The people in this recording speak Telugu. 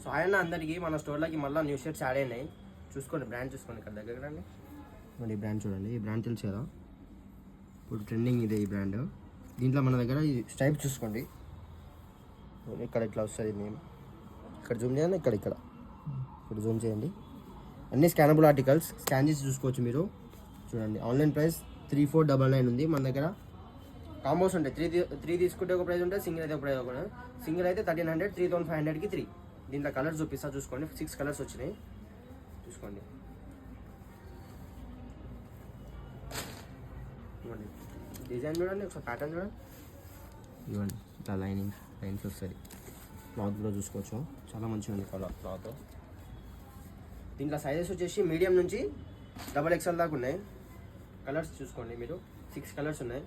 సో ఆయన అందరికీ మన స్టోర్లోకి మళ్ళీ న్యూ షర్ట్స్ యాడ్ అయినాయి. చూసుకోండి, బ్రాండ్ చూసుకోండి, ఇక్కడ దగ్గర రండి. మరి ఈ బ్రాండ్ చూడండి, ఈ బ్రాండ్ తెలుసు కదా, ఇప్పుడు ట్రెండింగ్ ఇదే ఈ బ్రాండ్. దీంట్లో మన దగ్గర ఈ స్ట్రైప్ చూసుకోండి, ఇక్కడ ఇట్లా వస్తుంది నేమ్. ఇక్కడ జూమ్ చేయండి, ఇక్కడ ఇప్పుడు జూమ్ చేయండి. అన్ని స్కానబుల్ ఆర్టికల్స్, స్కాన్ చేసి చూసుకోవచ్చు మీరు. చూడండి, ఆన్లైన్ ప్రైస్ 3499 ఉంది. మన దగ్గర కాంబోస్ ఉంటాయి, త్రీ తీసుకుంటే ఒక ప్రైస్ ఉంటుంది, సింగిల్ అయితే ఒక ప్రైస్ ఒకటి. సింగిల్ అయితే 1300, 3500కి 3. దీంట్లో కలర్స్ చూపిస్తా చూసుకోండి, 6 కలర్స్ వచ్చినాయి చూసుకోండి. ఇవ్వండి డిజైన్ చూడండి, ఒకసారి ప్యాటర్న్ చూడండి. ఇవ్వండి ఇట్లా లైన్స్ వస్తుంది. క్లాత్ కూడా చూసుకోవచ్చు, చాలా మంచిగా ఉంది క్లాత్. దీంట్లో సైజెస్ వచ్చేసి మీడియం నుంచి XXL దాకా ఉన్నాయి. కలర్స్ చూసుకోండి మీరు, 6 కలర్స్ ఉన్నాయి.